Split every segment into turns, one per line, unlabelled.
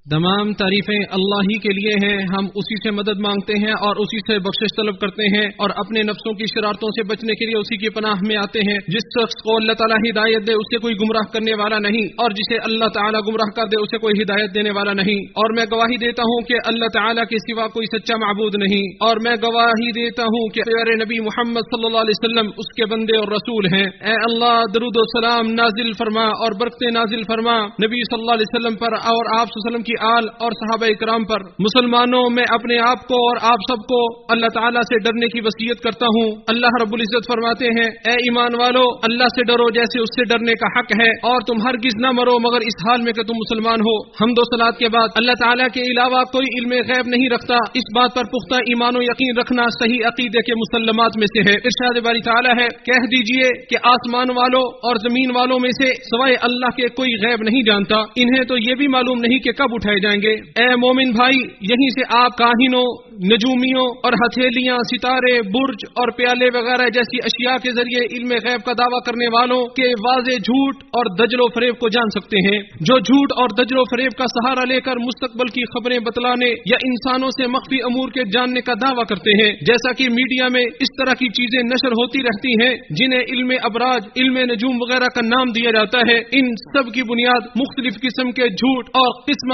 تمام تعریفیں اللہ ہی کے لیے ہیں، ہم اسی سے مدد مانگتے ہیں اور اسی سے بخشش طلب کرتے ہیں اور اپنے نفسوں کی شرارتوں سے بچنے کے لیے اسی کی پناہ میں آتے ہیں۔ جس شخص کو اللہ تعالیٰ ہدایت دے اسے کوئی گمراہ کرنے والا نہیں، اور جسے اللہ تعالیٰ گمراہ کر دے اسے کوئی ہدایت دینے والا نہیں۔ اور میں گواہی دیتا ہوں کہ اللہ تعالیٰ کے سوا کوئی سچا معبود نہیں، اور میں گواہی دیتا ہوں کہ پیارے نبی محمد صلی اللہ علیہ وسلم اس کے بندے اور رسول ہیں۔ اے اللہ درود و سلام نازل فرما اور برکتیں نازل فرما نبی صلی اللہ علیہ وسلم پر اور آپ صلی اللہ علیہ وسلم کی آل اور صحابہ اکرام پر۔ مسلمانوں میں اپنے آپ کو اور آپ سب کو اللہ تعالیٰ سے ڈرنے کی وصیت کرتا ہوں۔ اللہ رب العزت فرماتے ہیں اے ایمان والو اللہ سے ڈرو جیسے اس سے ڈرنے کا حق ہے، اور تم ہرگز نہ مرو مگر اس حال میں کہ تم مسلمان ہو۔ حمد و صلات کے بعد اللہ تعالیٰ کے علاوہ کوئی علم غیب نہیں رکھتا، اس بات پر پختہ ایمان و یقین رکھنا صحیح عقیدے کے مسلمات میں سے ہے۔ ارشاد باری تعالیٰ ہے کہہ دیجئے کہ آسمان والوں اور زمین والوں میں سے سوائے اللہ کے کوئی غیب نہیں جانتا، انہیں تو یہ بھی معلوم نہیں کہ کب اٹھائے جائیں گے۔ اے مومن بھائی یہیں سے آپ کاہنوں، نجومیوں اور ہتھیلیاں، ستارے، برج اور پیالے وغیرہ جیسی اشیاء کے ذریعے علم غیب کا دعویٰ کرنے والوں کے واضح جھوٹ اور دجل و فریب کو جان سکتے ہیں۔ جو جھوٹ اور دجل و فریب کا سہارا لے کر مستقبل کی خبریں بتلانے یا انسانوں سے مخفی امور کے جاننے کا دعویٰ کرتے ہیں، جیسا کہ میڈیا میں اس طرح کی چیزیں نشر ہوتی رہتی ہیں جنہیں علم ابراج، علم نجوم وغیرہ کا نام دیا جاتا ہے، ان سب کی بنیاد مختلف قسم کے جھوٹ اور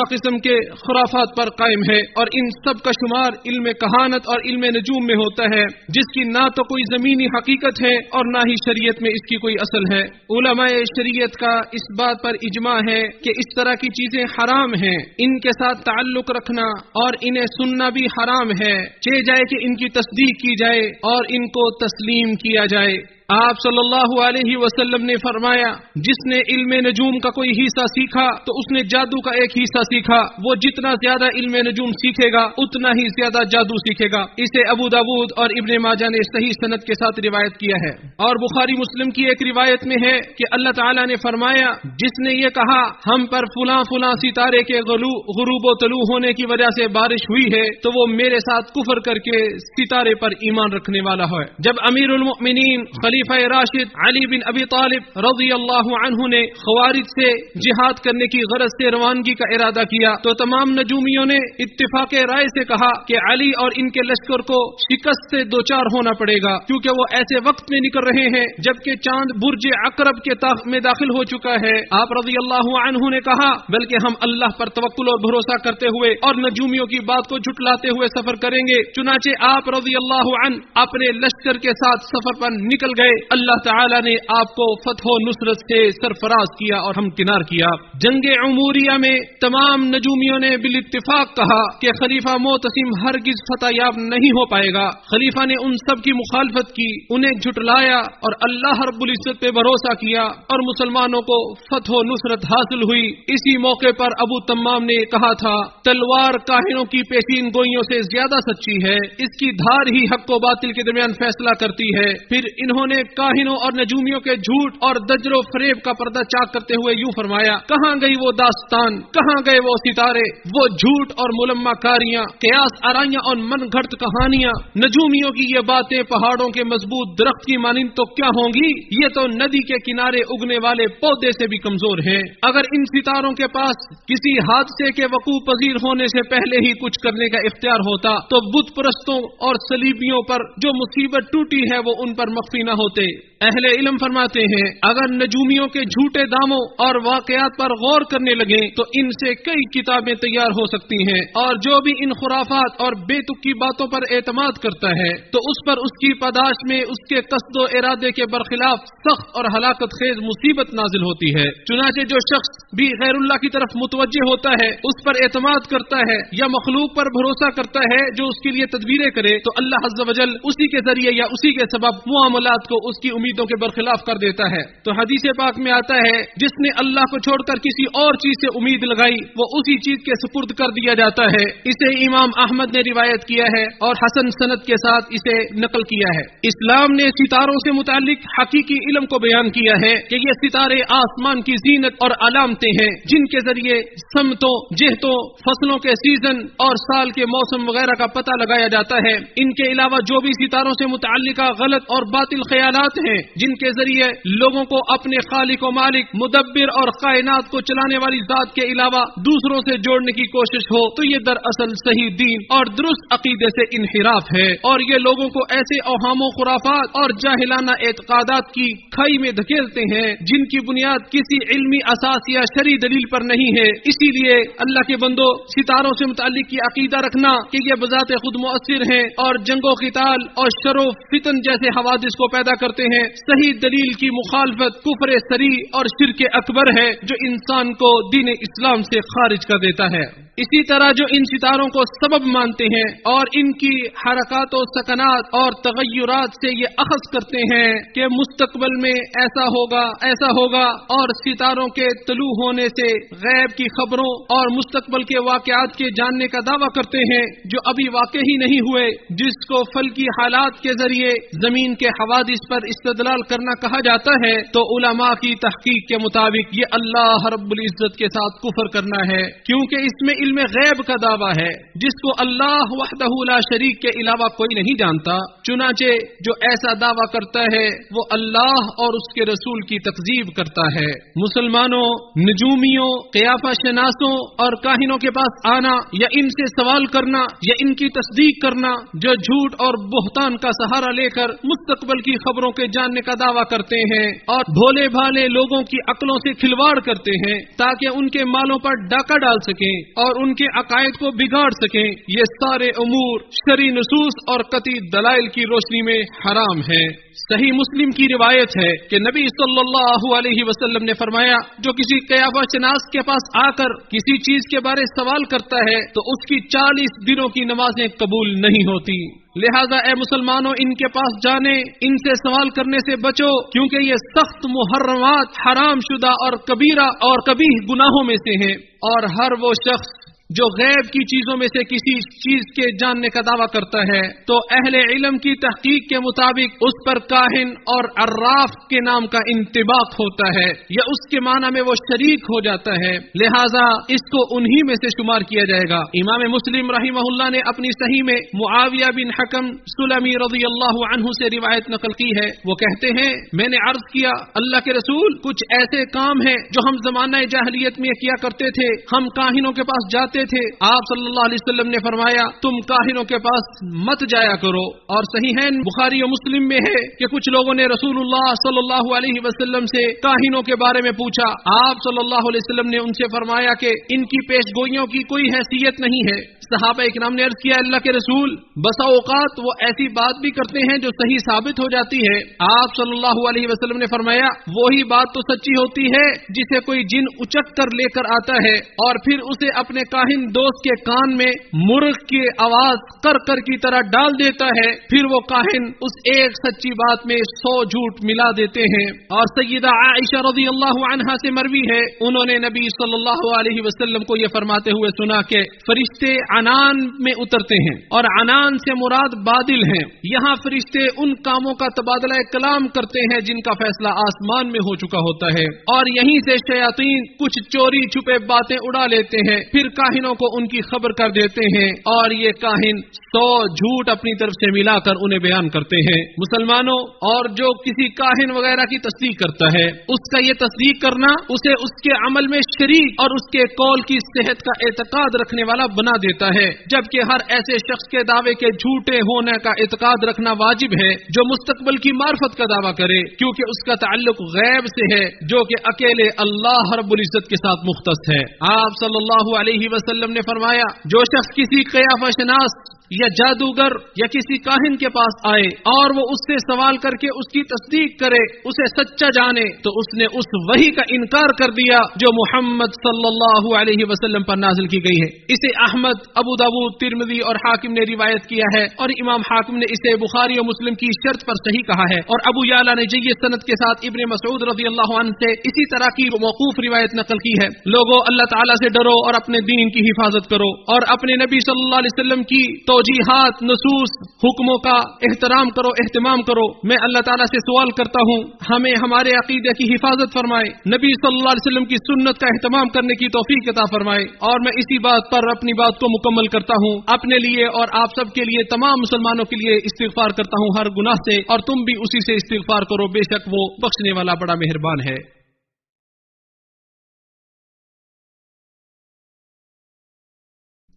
قسم کے خرافات پر قائم ہے، اور ان سب کا شمار علم کہانت اور علم نجوم میں ہوتا ہے، جس کی نہ تو کوئی زمینی حقیقت ہے اور نہ ہی شریعت میں اس کی کوئی اصل ہے۔ علماء شریعت کا اس بات پر اجماع ہے کہ اس طرح کی چیزیں حرام ہیں، ان کے ساتھ تعلق رکھنا اور انہیں سننا بھی حرام ہے، چاہے جائے کہ ان کی تصدیق کی جائے اور ان کو تسلیم کیا جائے۔ آپ صلی اللہ علیہ وسلم نے فرمایا جس نے علم نجوم کا کوئی حصہ سیکھا تو اس نے جادو کا ایک حصہ سیکھا، وہ جتنا زیادہ علم نجوم سیکھے گا اتنا ہی زیادہ جادو سیکھے گا۔ اسے ابو داود اور ابن ماجہ نے صحیح سند کے ساتھ روایت کیا ہے، اور بخاری مسلم کی ایک روایت میں ہے کہ اللہ تعالیٰ نے فرمایا جس نے یہ کہا ہم پر فلاں فلاں ستارے کے غروب و طلوع ہونے کی وجہ سے بارش ہوئی ہے تو وہ میرے ساتھ کفر کر کے ستارے پر ایمان رکھنے والا ہے۔ جب امیر المؤمنین خلیفہ راشد علی بن ابی طالب رضی اللہ عنہ نے خوارج سے جہاد کرنے کی غرض سے روانگی کا ارادہ کیا تو تمام نجومیوں نے اتفاق رائے سے کہا کہ علی اور ان کے لشکر کو شکست سے دوچار ہونا پڑے گا، کیونکہ وہ ایسے وقت میں نکل رہے ہیں جبکہ چاند برج عقرب کے میں داخل ہو چکا ہے۔ آپ رضی اللہ عنہ نے کہا بلکہ ہم اللہ پر توکل اور بھروسہ کرتے ہوئے اور نجومیوں کی بات کو جھٹلاتے ہوئے سفر کریں گے۔ چنانچہ آپ رضی اللہ عنہ اپنے لشکر کے ساتھ سفر پر نکل گئے۔ اللہ تعالیٰ نے آپ کو فتح و نصرت سے سرفراز کیا اور ہمکنار کیا۔ جنگ عموریہ میں تمام نجومیوں نے بالاتفاق کہا کہ خلیفہ معتصم ہرگز فتح یاب نہیں ہو پائے گا۔ خلیفہ نے ان سب کی مخالفت کی، انہیں جھٹلایا اور اللہ رب العزت پہ بھروسہ کیا اور مسلمانوں کو فتح و نصرت حاصل ہوئی۔ اسی موقع پر ابو تمام نے کہا تھا تلوار کاہنوں کی پیشین گوئیوں سے زیادہ سچی ہے، اس کی دھار ہی حق و باطل کے درمیان فیصلہ کرتی ہے۔ پھر انہوں نے کاہنوں اور نجومیوں کے جھوٹ اور دجل و فریب کا پردہ چاک کرتے ہوئے یوں فرمایا کہاں گئی وہ داستان، کہاں گئے وہ ستارے، وہ جھوٹ اور ملمہ کاریاں، قیاس آرائیاں اور من گھڑت کہانیاں۔ نجومیوں کی یہ باتیں پہاڑوں کے مضبوط درخت کی مانند تو کیا ہوں گی، یہ تو ندی کے کنارے اگنے والے پودے سے بھی کمزور ہیں۔ اگر ان ستاروں کے پاس کسی حادثے کے وقوع پذیر ہونے سے پہلے ہی کچھ کرنے کا اختیار ہوتا تو بت پرستوں اور صلیبیوں پر جو مصیبت ٹوٹی ہے وہ ان پر مخفی نہ ہوتے۔ اہل علم فرماتے ہیں اگر نجومیوں کے جھوٹے داموں اور واقعات پر غور کرنے لگیں تو ان سے کئی کتابیں تیار ہو سکتی ہیں، اور جو بھی ان خرافات اور بے تکی باتوں پر اعتماد کرتا ہے تو اس پر اس کی پاداش میں اس کے قصد و ارادے کے برخلاف سخت اور ہلاکت خیز مصیبت نازل ہوتی ہے۔ چنانچہ جو شخص بھی غیر اللہ کی طرف متوجہ ہوتا ہے، اس پر اعتماد کرتا ہے یا مخلوق پر بھروسہ کرتا ہے جو اس کے لیے تدبیریں کرے، تو اللہ عز و جل اسی کے ذریعے یا اسی کے سبب معاملات کو اس کی امیدوں کے برخلاف کر دیتا ہے۔ تو حدیث پاک میں آتا ہے جس نے اللہ کو چھوڑ کر کسی اور چیز سے امید لگائی وہ اسی چیز کے سپرد کر دیا جاتا ہے۔ اسے امام احمد نے روایت کیا ہے اور حسن سند کے ساتھ اسے نقل کیا ہے۔ اسلام نے ستاروں سے متعلق حقیقی علم کو بیان کیا ہے کہ یہ ستارے آسمان کی زینت اور علامتیں ہیں جن کے ذریعے سمتوں، جہتوں، فصلوں کے سیزن اور سال کے موسم وغیرہ کا پتہ لگایا جاتا ہے۔ ان کے علاوہ جو بھی ستاروں سے متعلقہ غلط اور باطل خیال خیالات ہیں جن کے ذریعے لوگوں کو اپنے خالق و مالک، مدبر اور کائنات کو چلانے والی ذات کے علاوہ دوسروں سے جوڑنے کی کوشش ہو، تو یہ دراصل صحیح دین اور درست عقیدے سے انحراف ہے، اور یہ لوگوں کو ایسے اوہام و خرافات اور جاہلانہ اعتقادات کی کھائی میں دھکیلتے ہیں جن کی بنیاد کسی علمی اساس یا شرعی دلیل پر نہیں ہے۔ اسی لیے اللہ کے بندو، ستاروں سے متعلق یہ عقیدہ رکھنا کہ یہ بذات خود مؤثر ہیں اور جنگ و قتال اور شر و فتن جیسے حوادث کو پیدا کرتے ہیں، صحیح دلیل کی مخالفت کفر صریح اور شرک اکبر ہے جو انسان کو دین اسلام سے خارج کر دیتا ہے۔ اسی طرح جو ان ستاروں کو سبب مانتے ہیں اور ان کی حرکات و سکنات اور تغیرات سے یہ اخذ کرتے ہیں کہ مستقبل میں ایسا ہوگا اور ستاروں کے طلوع ہونے سے غیب کی خبروں اور مستقبل کے واقعات کے جاننے کا دعویٰ کرتے ہیں جو ابھی واقع ہی نہیں ہوئے، جس کو فلکی حالات کے ذریعے زمین کے حوادث پر استدلال کرنا کہا جاتا ہے، تو علماء کی تحقیق کے مطابق یہ اللہ رب العزت کے ساتھ کفر کرنا ہے، کیونکہ اس میں علم غیب کا دعویٰ ہے جس کو اللہ وحدہ لا شریک کے علاوہ کوئی نہیں جانتا۔ چنانچہ جو ایسا دعویٰ کرتا ہے وہ اللہ اور اس کے رسول کی تکذیب کرتا ہے۔ مسلمانوں، نجومیوں، قیافہ شناسوں اور کاہنوں کے پاس آنا یا ان سے سوال کرنا یا ان کی تصدیق کرنا جو جھوٹ اور بہتان کا سہارا لے کر مستقبل کی خبروں کے جاننے کا دعویٰ کرتے ہیں اور بھولے بھالے لوگوں کی عقلوں سے کھلواڑ کرتے ہیں تاکہ ان کے مالوں پر ڈاکہ ڈال سکیں اور ان کے عقائد کو بگاڑ سکیں، یہ سارے امور شرعی نصوص اور قطعی دلائل کی روشنی میں حرام ہے۔ صحیح مسلم کی روایت ہے کہ نبی صلی اللہ علیہ وسلم نے فرمایا، جو کسی قیافہ شناس کے پاس آ کر کسی چیز کے بارے سوال کرتا ہے تو اس کی 40 دنوں کی نمازیں قبول نہیں ہوتی۔ لہذا اے مسلمانوں، ان کے پاس جانے، ان سے سوال کرنے سے بچو، کیونکہ یہ سخت محرمات، حرام شدہ اور کبیرہ اور قبیح گناہوں میں سے ہیں، اور ہر وہ شخص جو غیب کی چیزوں میں سے کسی چیز کے جاننے کا دعویٰ کرتا ہے تو اہل علم کی تحقیق کے مطابق اس پر کاہن اور عراف کے نام کا انطباق ہوتا ہے یا اس کے معنی میں وہ شریک ہو جاتا ہے، لہذا اس کو انہی میں سے شمار کیا جائے گا۔ امام مسلم رحمہ اللہ نے اپنی صحیح میں معاویہ بن حکم سلمی رضی اللہ عنہ سے روایت نقل کی ہے، وہ کہتے ہیں میں نے عرض کیا اللہ کے رسول، کچھ ایسے کام ہیں جو ہم زمانہ جاہلیت میں کیا کرتے تھے، ہم کاہنوں کے پاس جاتے تھے، آپ صلی اللہ علیہ وسلم نے فرمایا تم کاہنوں کے پاس مت جایا کرو۔ اور صحیحین بخاری و مسلم میں ہے کہ کچھ لوگوں نے رسول اللہ صلی اللہ علیہ وسلم سے کاہنوں کے بارے میں پوچھا، آپ صلی اللہ علیہ وسلم نے ان سے فرمایا کہ ان کی پیش گوئیوں کی کوئی حیثیت نہیں ہے۔ صحابہ اکرام نے عرض کیا اللہ کے رسول، بسا اوقات وہ ایسی بات بھی کرتے ہیں جو صحیح ثابت ہو جاتی ہے۔ آپ صلی اللہ علیہ وسلم نے فرمایا وہی بات تو سچی ہوتی ہے جسے کوئی جن اچک کر لے کر آتا ہے اور پھر اسے اپنے کاہن دوست کے کان میں مرغ کی آواز کر کر کی طرح ڈال دیتا ہے، پھر وہ کاہن اس ایک سچی بات میں 100 جھوٹ ملا دیتے ہیں۔ اور سیدہ عائشہ رضی اللہ عنہا سے مروی ہے، انہوں نے نبی صلی اللہ علیہ وسلم کو یہ فرماتے ہوئے سنا کہ فرشتے عنان میں اترتے ہیں، اور عنان سے مراد بادل ہیں۔ یہاں فرشتے ان کاموں کا تبادلہ کلام کرتے ہیں جن کا فیصلہ آسمان میں ہو چکا ہوتا ہے، اور یہیں سے شیاطین کچھ چوری چھپے باتیں اڑا لیتے ہیں، پھر کاہنوں کو ان کی خبر کر دیتے ہیں، اور یہ کاہن 100 جھوٹ اپنی طرف سے ملا کر انہیں بیان کرتے ہیں۔ مسلمانوں، اور جو کسی کاہن وغیرہ کی تصدیق کرتا ہے، اس کا یہ تصدیق کرنا اسے اس کے عمل میں شریک اور اس کے قول کی صحت کا اعتقاد رکھنے والا بنا دیتا ہے، جبکہ ہر ایسے شخص کے دعوے کے جھوٹے ہونے کا اعتقاد رکھنا واجب ہے جو مستقبل کی معرفت کا دعویٰ کرے، کیونکہ اس کا تعلق غیب سے ہے جو کہ اکیلے اللہ رب العزت کے ساتھ مختص ہے۔ آپ صلی اللہ علیہ وسلم نے فرمایا جو شخص کسی قیافہ شناس یا جادوگر یا کسی کاہن کے پاس آئے اور وہ اس سے سوال کر کے اس کی تصدیق کرے، اسے سچا جانے، تو اس نے اس وحی کا انکار کر دیا جو محمد صلی اللہ علیہ وسلم پر نازل کی گئی ہے۔ اسے احمد، ابو داؤد، ترمذی اور حاکم نے روایت کیا ہے، اور امام حاکم نے اسے بخاری و مسلم کی شرط پر صحیح کہا ہے، اور ابو یعلا نے جید سند کے ساتھ ابن مسعود رضی اللہ عنہ سے اسی طرح کی موقوف روایت نقل کی ہے۔ لوگوں، اللہ تعالیٰ سے ڈرو اور اپنے دین کی حفاظت کرو، اور اپنے نبی صلی اللہ علیہ وسلم کی توجیحات، نصوص، حکموں کا احترام کرو، اہتمام کرو. میں اللہ تعالیٰ سے سوال کرتا ہوں ہمیں ہمارے عقیدے کی حفاظت فرمائے، نبی صلی اللہ علیہ وسلم کی سنت کا اہتمام کرنے کی توفیق عطا فرمائے. اور میں اسی بات پر اپنی بات کو مکمل کرتا ہوں، اپنے لیے اور آپ سب کے لیے، تمام مسلمانوں کے لیے استغفار کرتا ہوں ہر گناہ سے، اور تم بھی اسی سے استغفار کرو، بے شک وہ بخشنے والا بڑا مہربان ہے.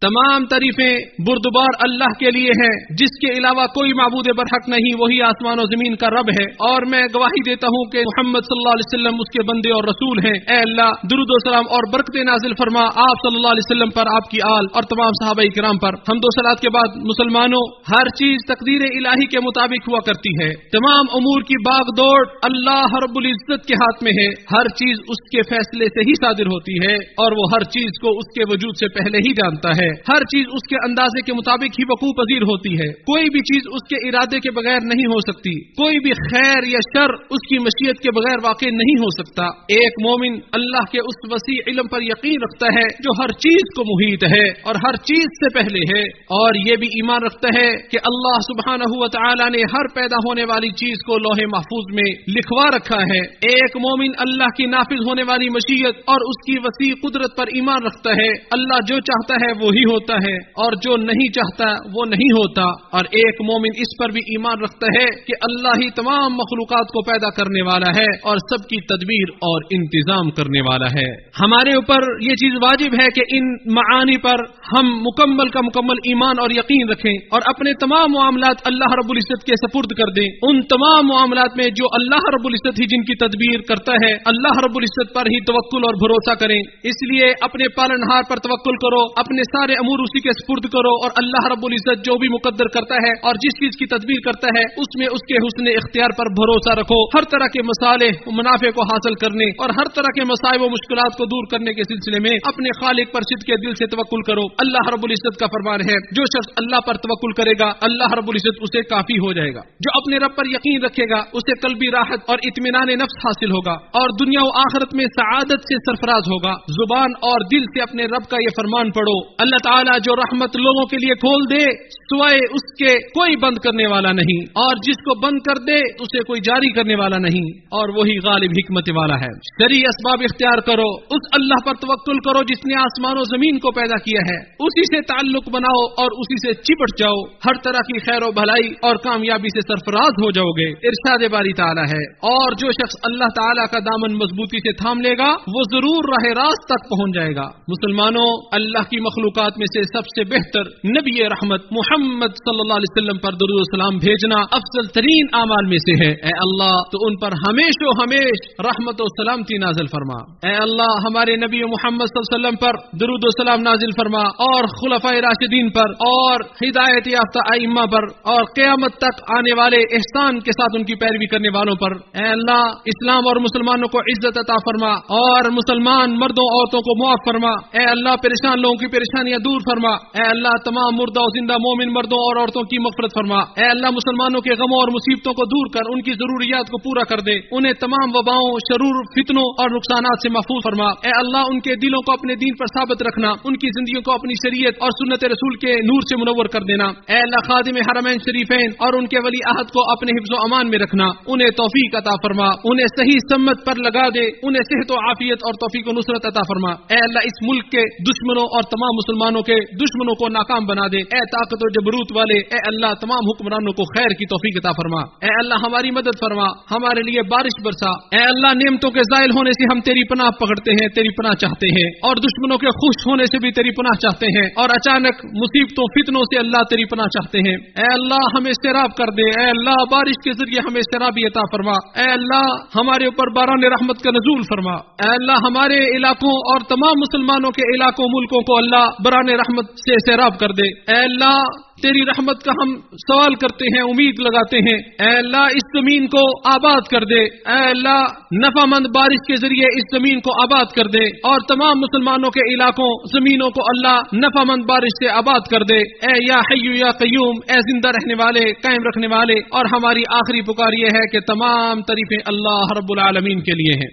تمام تعریفیں بردبار اللہ کے لیے ہیں، جس کے علاوہ کوئی معبود برحق نہیں، وہی آسمان و زمین کا رب ہے. اور میں گواہی دیتا ہوں کہ محمد صلی اللہ علیہ وسلم اس کے بندے اور رسول ہیں. اے اللہ درود و سلام اور برکتیں نازل فرما آپ صلی اللہ علیہ وسلم پر، آپ کی آل اور تمام صحابہ کرام پر. حمد و صلات کے بعد مسلمانوں، ہر چیز تقدیر الہی کے مطابق ہوا کرتی ہے. تمام امور کی باغ دوڑ اللہ رب العزت کے ہاتھ میں ہے. ہر چیز اس کے فیصلے سے ہی صادر ہوتی ہے، اور وہ ہر چیز کو اس کے وجود سے پہلے ہی جانتا ہے. ہر چیز اس کے اندازے کے مطابق ہی وقوع پذیر ہوتی ہے. کوئی بھی چیز اس کے ارادے کے بغیر نہیں ہو سکتی. کوئی بھی خیر یا شر اس کی مشیت کے بغیر واقع نہیں ہو سکتا. ایک مومن اللہ کے اس وسیع علم پر یقین رکھتا ہے جو ہر چیز کو محیط ہے اور ہر چیز سے پہلے ہے، اور یہ بھی ایمان رکھتا ہے کہ اللہ سبحانہ و تعالی نے ہر پیدا ہونے والی چیز کو لوح محفوظ میں لکھوا رکھا ہے. ایک مومن اللہ کی نافذ ہونے والی مشیت اور اس کی وسیع قدرت پر ایمان رکھتا ہے. اللہ جو چاہتا ہے وہی ہوتا ہے، اور جو نہیں چاہتا وہ نہیں ہوتا. اور ایک مومن اس پر بھی ایمان رکھتا ہے کہ اللہ ہی تمام مخلوقات کو پیدا کرنے والا ہے اور سب کی تدبیر اور انتظام کرنے والا ہے. ہمارے اوپر یہ چیز واجب ہے کہ ان معانی پر ہم مکمل کا مکمل ایمان اور یقین رکھیں، اور اپنے تمام معاملات اللہ رب العزت کے سپرد کر دیں. ان تمام معاملات میں جو اللہ رب العزت ہی جن کی تدبیر کرتا ہے، اللہ رب العزت پر ہی توکل اور بھروسہ کریں. اس لیے اپنے پالنہار پر توکل کرو، اپنے سارے امور اسی کے سپرد کرو، اور اللہ رب العزت جو بھی مقدر کرتا ہے اور جس چیز کی تدبیر کرتا ہے اس میں اس کے حسن اختیار پر بھروسہ رکھو. ہر طرح کے مصالح و منافع کو حاصل کرنے اور ہر طرح کے مصائب و مشکلات کو دور کرنے کے سلسلے میں اپنے خالق پر صدق کے دل سے توکل کرو. اللہ رب العزت کا فرمان ہے جو شخص اللہ پر توکل کرے گا اللہ رب العزت اسے کافی ہو جائے گا. جو اپنے رب پر یقین رکھے گا اسے قلبی راحت اور اطمینان نفس حاصل ہوگا، اور دنیا و آخرت میں سعادت سے سرفراز ہوگا. زبان اور دل سے اپنے رب کا یہ فرمان پڑھو، اللہ تعالیٰ جو رحمت لوگوں کے لیے کھول دے سوائے اس کے کوئی بند کرنے والا نہیں، اور جس کو بند کر دے اسے کوئی جاری کرنے والا نہیں، اور وہی غالب حکمت والا ہے. شرعی اسباب اختیار کرو، اس اللہ پر توکل کرو جس نے آسمان و زمین کو پیدا کیا ہے، اسی سے تعلق بناؤ اور اسی سے چپٹ جاؤ. ہر طرح کی خیر و بھلائی اور کامیابی سے سرفراز ہو جاؤ گے. ارشاد باری تعالیٰ ہے، اور جو شخص اللہ تعالیٰ کا دامن مضبوطی سے تھام لے گا وہ ضرور راہ راست تک پہنچ جائے گا. مسلمانوں، اللہ کی مخلوقات میں سے سب سے بہتر نبی رحمت محمد صلی اللہ علیہ وسلم پر درود و سلام بھیجنا افضل ترین اعمال میں سے ہے. اے اللہ تو ان پر ہمیش و ہمیش رحمت و سلامتی نازل فرما. اے اللہ ہمارے نبی محمد صلی اللہ علیہ وسلم پر درود و سلام نازل فرما، اور خلفائے راشدین پر اور ہدایت یافتہ ائمہ پر اور قیامت تک آنے والے احسان کے ساتھ ان کی پیروی کرنے والوں پر. اے اللہ اسلام اور مسلمانوں کو عزت عطا فرما، اور مسلمان مردوں عورتوں کو معاف فرما. اے اللہ پریشان لوگوں کی پریشانیاں دور فرما. اے اللہ تمام مردہ و زندہ مومن مردوں اور عورتوں کی مغفرت فرما. اے اللہ مسلمانوں کے غموں اور مصیبتوں کو دور کر ان کی ضروریات کو پورا کر دے. انہیں تمام وباؤں، شرور، فتنوں اور نقصانات سے محفوظ فرما. اے اللہ ان کے دلوں کو اپنے دین پر ثابت رکھنا، ان کی زندگیوں کو اپنی شریعت اور سنت رسول کے نور سے منور کر دینا. اے اللہ خادم حرمین شریفین اور ان کے ولی عہد کو اپنے حفظ و امان میں رکھنا، انہیں توفیق عطا فرما، انہیں صحیح سمت پر لگا دے، انہیں صحت و عافیت اور توفیق و نصرت عطا فرما. اے اللہ اس ملک کے دشمنوں اور تمام مسلمانوں کے دشمنوں کو ناکام بنا دے. اے طاقت و جبروت والے، اے اللہ تمام حکمرانوں کو خیر کی توفیق عطا فرما. اے اللہ ہماری مدد فرما، ہمارے لیے بارش برسا. اے اللہ نعمتوں کے زائل ہونے سے ہم تیری پناہ پکڑتے ہیں، تیری پناہ چاہتے ہیں، اور دشمنوں کے خوش ہونے سے بھی تیری پناہ چاہتے ہیں، اور اچانک مصیبتوں فتنوں سے اللہ تیری پناہ چاہتے ہیں. اے اللہ ہمیں سیراب کر دے. اے اللہ بارش کے ذریعے ہمیں سیرابی عطا فرما. اے اللہ ہمارے اوپر باران رحمت کا نزول فرما. اے اللہ ہمارے علاقوں اور تمام مسلمانوں کے علاقوں ملکوں کو اللہ باران رحمت سے سیراب کر دے. اے اللہ تیری رحمت کا ہم سوال کرتے ہیں، امید لگاتے ہیں. اے اللہ اس زمین کو آباد کر دے. اے اللہ نفع مند بارش کے ذریعے اس زمین کو آباد کر دے، اور تمام مسلمانوں کے علاقوں زمینوں کو اللہ نفع مند بارش سے آباد کر دے. اے یا حی یا قیوم، اے زندہ رہنے والے، قائم رکھنے والے. اور ہماری آخری پکار یہ ہے کہ تمام تعریفیں اللہ رب العالمین کے لیے ہیں.